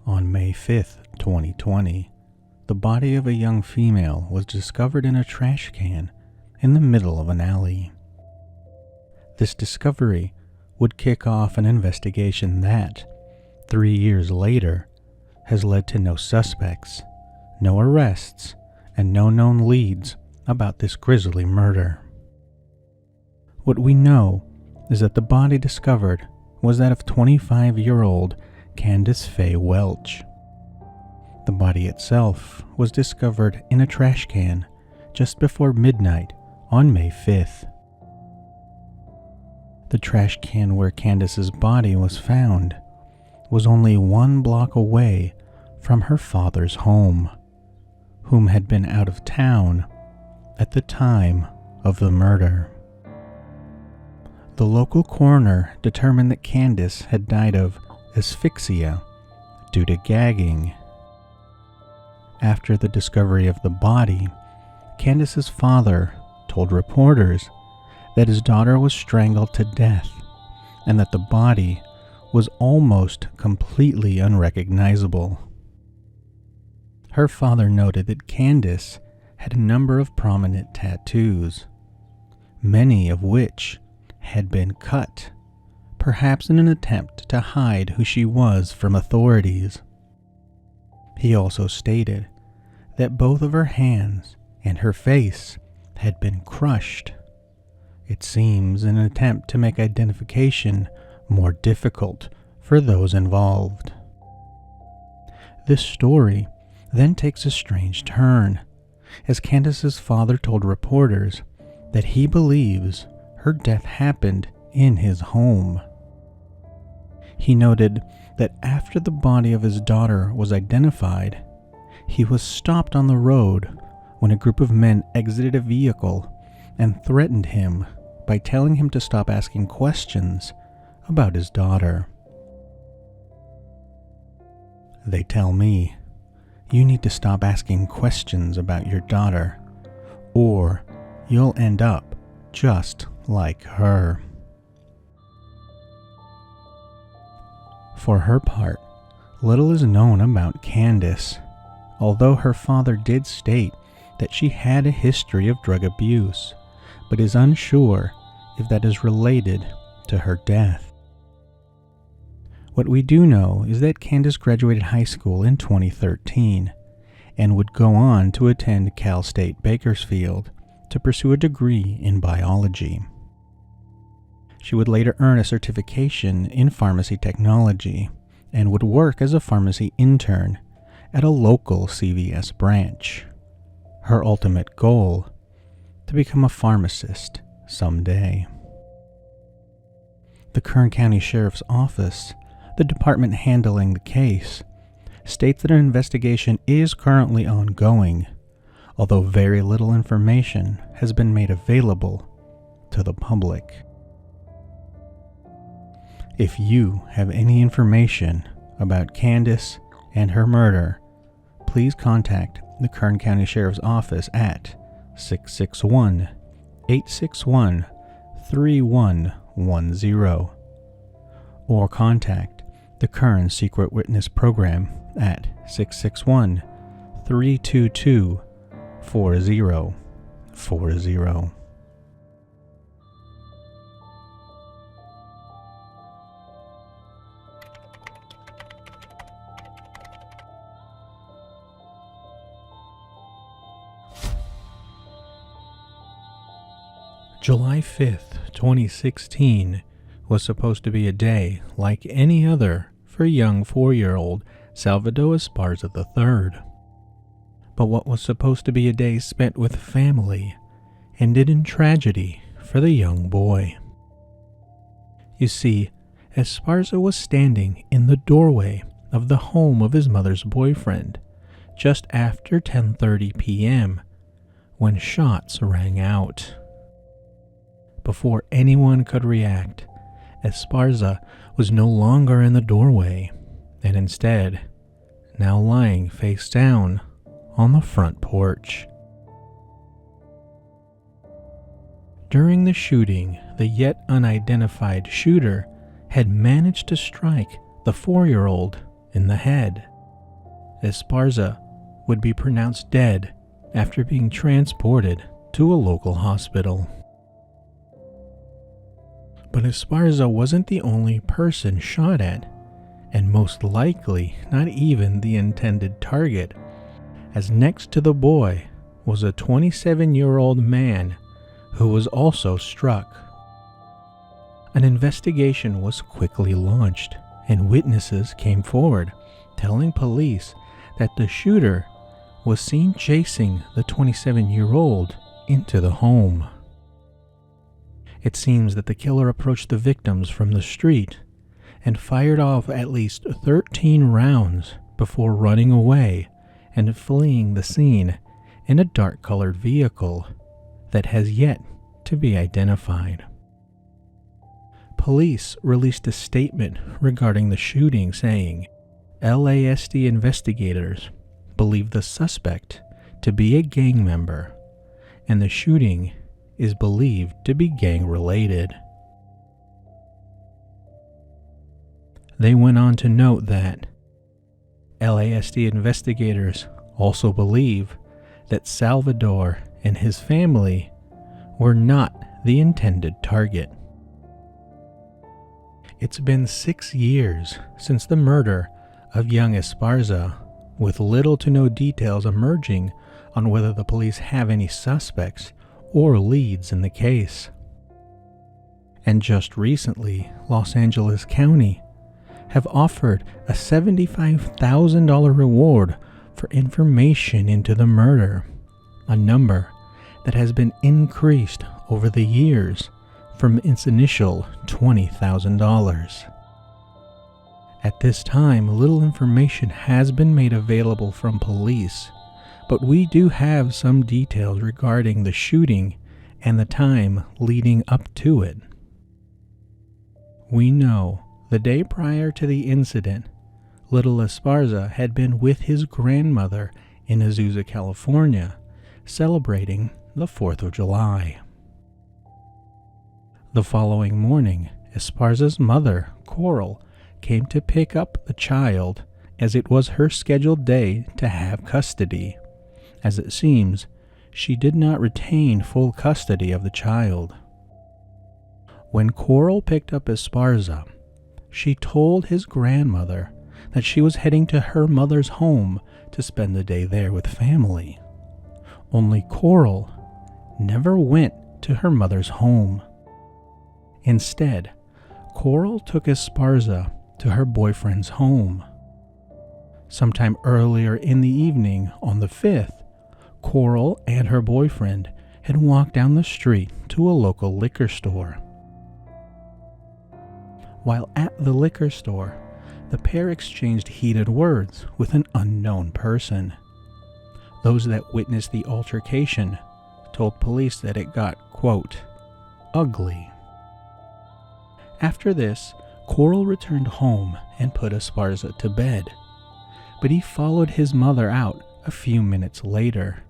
On May 5th, 2020, the body of a young female was discovered in a trash can in the middle of an alley. This discovery would kick off an investigation that, 3 years later, has led to no suspects, no arrests, and no known leads about this grisly murder. What we know is that the body discovered was that of 25-year-old Candice Faye Welch. The body itself was discovered in a trash can just before midnight on May 5th. The trash can where Candice's body was found was only 1 block away from her father's home, whom had been out of town at the time of the murder. The local coroner determined that Candice had died of asphyxia due to gagging. After the discovery of the body, Candice's father told reporters that his daughter was strangled to death and that the body was almost completely unrecognizable. Her father noted that Candice had a number of prominent tattoos, many of which had been cut, perhaps in an attempt to hide who she was from authorities. He also stated that both of her hands and her face had been crushed. It seems in an attempt to make identification more difficult for those involved. This story then takes a strange turn, as Candice's father told reporters that he believes her death happened in his home. He noted that after the body of his daughter was identified, he was stopped on the road when a group of men exited a vehicle and threatened him by telling him to stop asking questions about his daughter. They tell me, "You need to stop asking questions about your daughter, or you'll end up just like her." For her part, little is known about Candice, although her father did state that she had a history of drug abuse, but is unsure if that is related to her death. What we do know is that Candice graduated high school in 2013 and would go on to attend Cal State Bakersfield to pursue a degree in biology. She would later earn a certification in pharmacy technology and would work as a pharmacy intern at a local CVS branch. Her ultimate goal, to become a pharmacist someday. The Kern County Sheriff's Office, the department handling the case, states that an investigation is currently ongoing, although very little information has been made available to the public. If you have any information about Candice and her murder, please contact the Kern County Sheriff's Office at 661-861-3110 or contact the Kern Secret Witness Program at 661-322-4040. July 5th, 2016 was supposed to be a day like any other for young 4-year-old Salvador Esparza III. But what was supposed to be a day spent with family ended in tragedy for the young boy. You see, Esparza was standing in the doorway of the home of his mother's boyfriend just after 10:30 p.m. when shots rang out. Before anyone could react, Esparza was no longer in the doorway, and instead, now lying face down on the front porch. During the shooting, the yet unidentified shooter had managed to strike the 4-year-old in the head. Esparza would be pronounced dead after being transported to a local hospital. But Esparza wasn't the only person shot at, and most likely not even the intended target, as next to the boy was a 27-year-old man who was also struck. An investigation was quickly launched, and witnesses came forward, telling police that the shooter was seen chasing the 27-year-old into the home. It seems that the killer approached the victims from the street and fired off at least 13 rounds before running away and fleeing the scene in a dark-colored vehicle that has yet to be identified. Police released a statement regarding the shooting saying, LASD investigators believe the suspect to be a gang member, and the shooting is believed to be gang-related. They went on to note that LASD investigators also believe that Salvador and his family were not the intended target. It's been 6 years since the murder of young Esparza, with little to no details emerging on whether the police have any suspects or leads in the case. And just recently, Los Angeles County have offered a $75,000 reward for information into the murder, a number that has been increased over the years from its initial $20,000. At this time, little information has been made available from police, but we do have some details regarding the shooting and the time leading up to it. We know the day prior to the incident, little Esparza had been with his grandmother in Azusa, California, celebrating the 4th of July. The following morning, Esparza's mother, Coral, came to pick up the child as it was her scheduled day to have custody. As it seems, she did not retain full custody of the child. When Coral picked up Esparza, she told his grandmother that she was heading to her mother's home to spend the day there with family. Only Coral never went to her mother's home. Instead, Coral took Esparza to her boyfriend's home. Sometime earlier in the evening on the 5th, Coral and her boyfriend had walked down the street to a local liquor store. While at the liquor store, the pair exchanged heated words with an unknown person. Those that witnessed the altercation told police that it got, quote, ugly. After this, Coral returned home and put Esparza to bed, but he followed his mother out a few minutes later,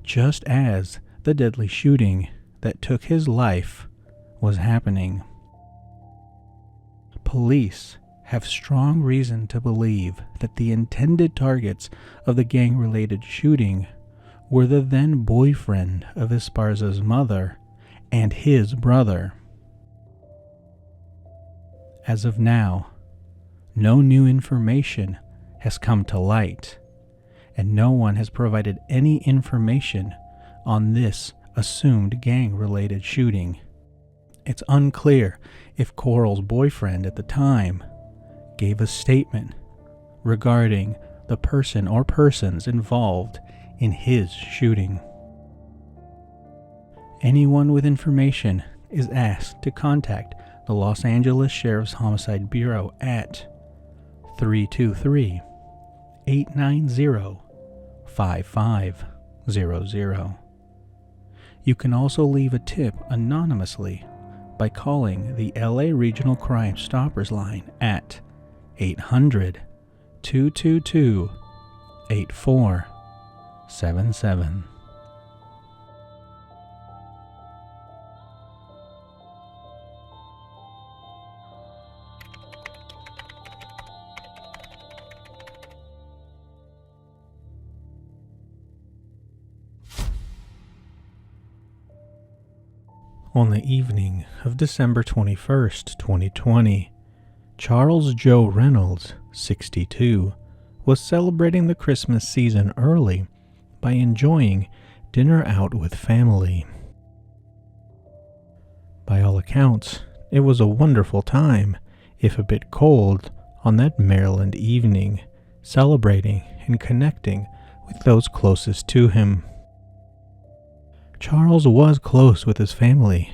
just as the deadly shooting that took his life was happening. Police have strong reason to believe that the intended targets of the gang-related shooting were the then boyfriend of Esparza's mother and his brother. As of now, no new information has come to light, and no one has provided any information on this assumed gang-related shooting. It's unclear if Coral's boyfriend at the time gave a statement regarding the person or persons involved in his shooting. Anyone with information is asked to contact the Los Angeles Sheriff's Homicide Bureau at 323-890-5500. You can also leave a tip anonymously by calling the LA Regional Crime Stoppers line at 800-222-8477. On the evening of December 21st, 2020, Charles Joe Reynolds, 62, was celebrating the Christmas season early by enjoying dinner out with family. By all accounts, it was a wonderful time, if a bit cold, on that Maryland evening, celebrating and connecting with those closest to him. Charles was close with his family,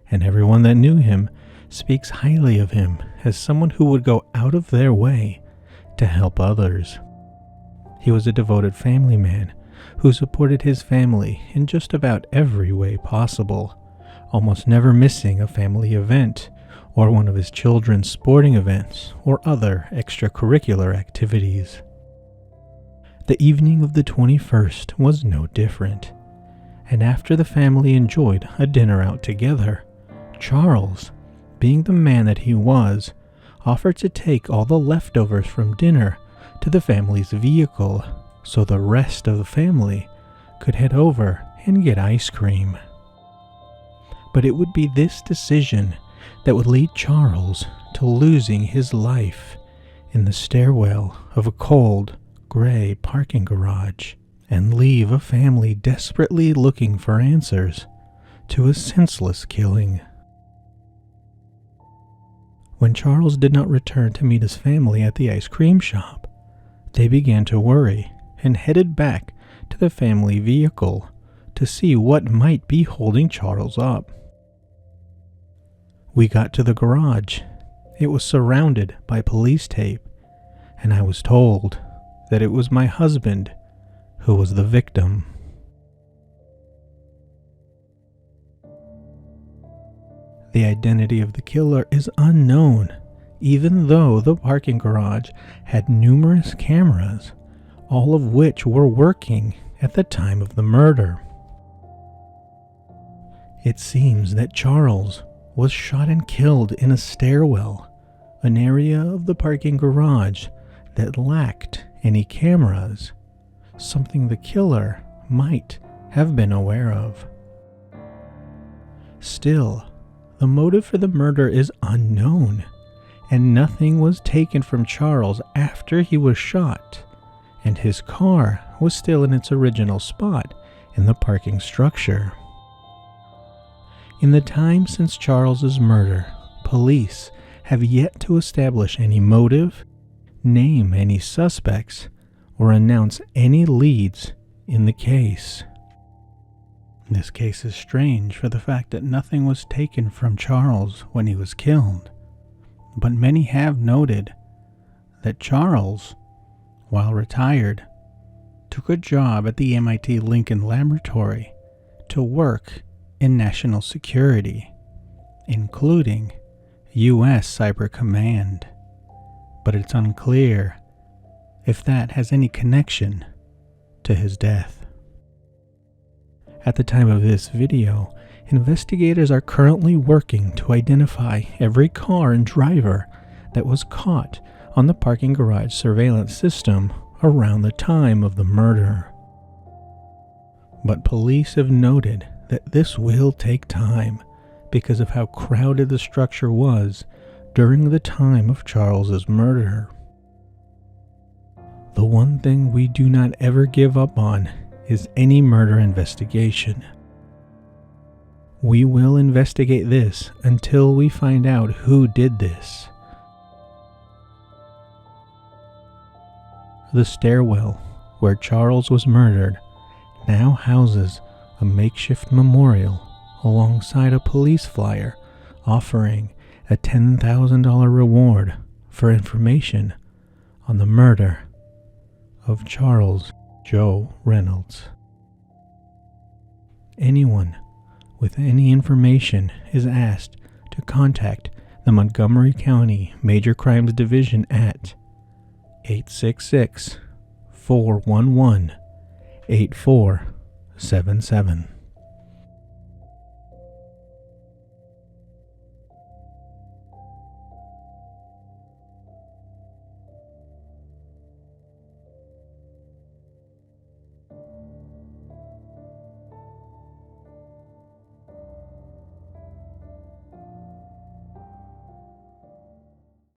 and everyone that knew him speaks highly of him as someone who would go out of their way to help others. He was a devoted family man who supported his family in just about every way possible, almost never missing a family event or one of his children's sporting events or other extracurricular activities. The evening of the 21st was no different, and after the family enjoyed a dinner out together, Charles, being the man that he was, offered to take all the leftovers from dinner to the family's vehicle so the rest of the family could head over and get ice cream. But it would be this decision that would lead Charles to losing his life in the stairwell of a cold, gray parking garage, and leave a family desperately looking for answers to a senseless killing. When Charles did not return to meet his family at the ice cream shop, they began to worry and headed back to the family vehicle to see what might be holding Charles up. We got to the garage. It was surrounded by police tape, and I was told that it was my husband who was the victim. The identity of the killer is unknown, even though the parking garage had numerous cameras, all of which were working at the time of the murder. It seems that Charles was shot and killed in a stairwell, an area of the parking garage that lacked any cameras, something the killer might have been aware of. Still, the motive for the murder is unknown, and nothing was taken from Charles after he was shot, and his car was still in its original spot in the parking structure. In the time since Charles's murder, police have yet to establish any motive, name any suspects, or announce any leads in the case. This case is strange for the fact that nothing was taken from Charles when he was killed, but many have noted that Charles, while retired, took a job at the MIT Lincoln Laboratory to work in national security, including U.S. Cyber Command, but it's unclear if that has any connection to his death. At the time of this video, investigators are currently working to identify every car and driver that was caught on the parking garage surveillance system around the time of the murder. But police have noted that this will take time because of how crowded the structure was during the time of Charles's murder. The one thing we do not ever give up on is any murder investigation. We will investigate this until we find out who did this. The stairwell where Charles was murdered now houses a makeshift memorial alongside a police flyer offering a $10,000 reward for information on the murder of Charles Joe Reynolds. Anyone with any information is asked to contact the Montgomery County Major Crimes Division at 866-411-8477.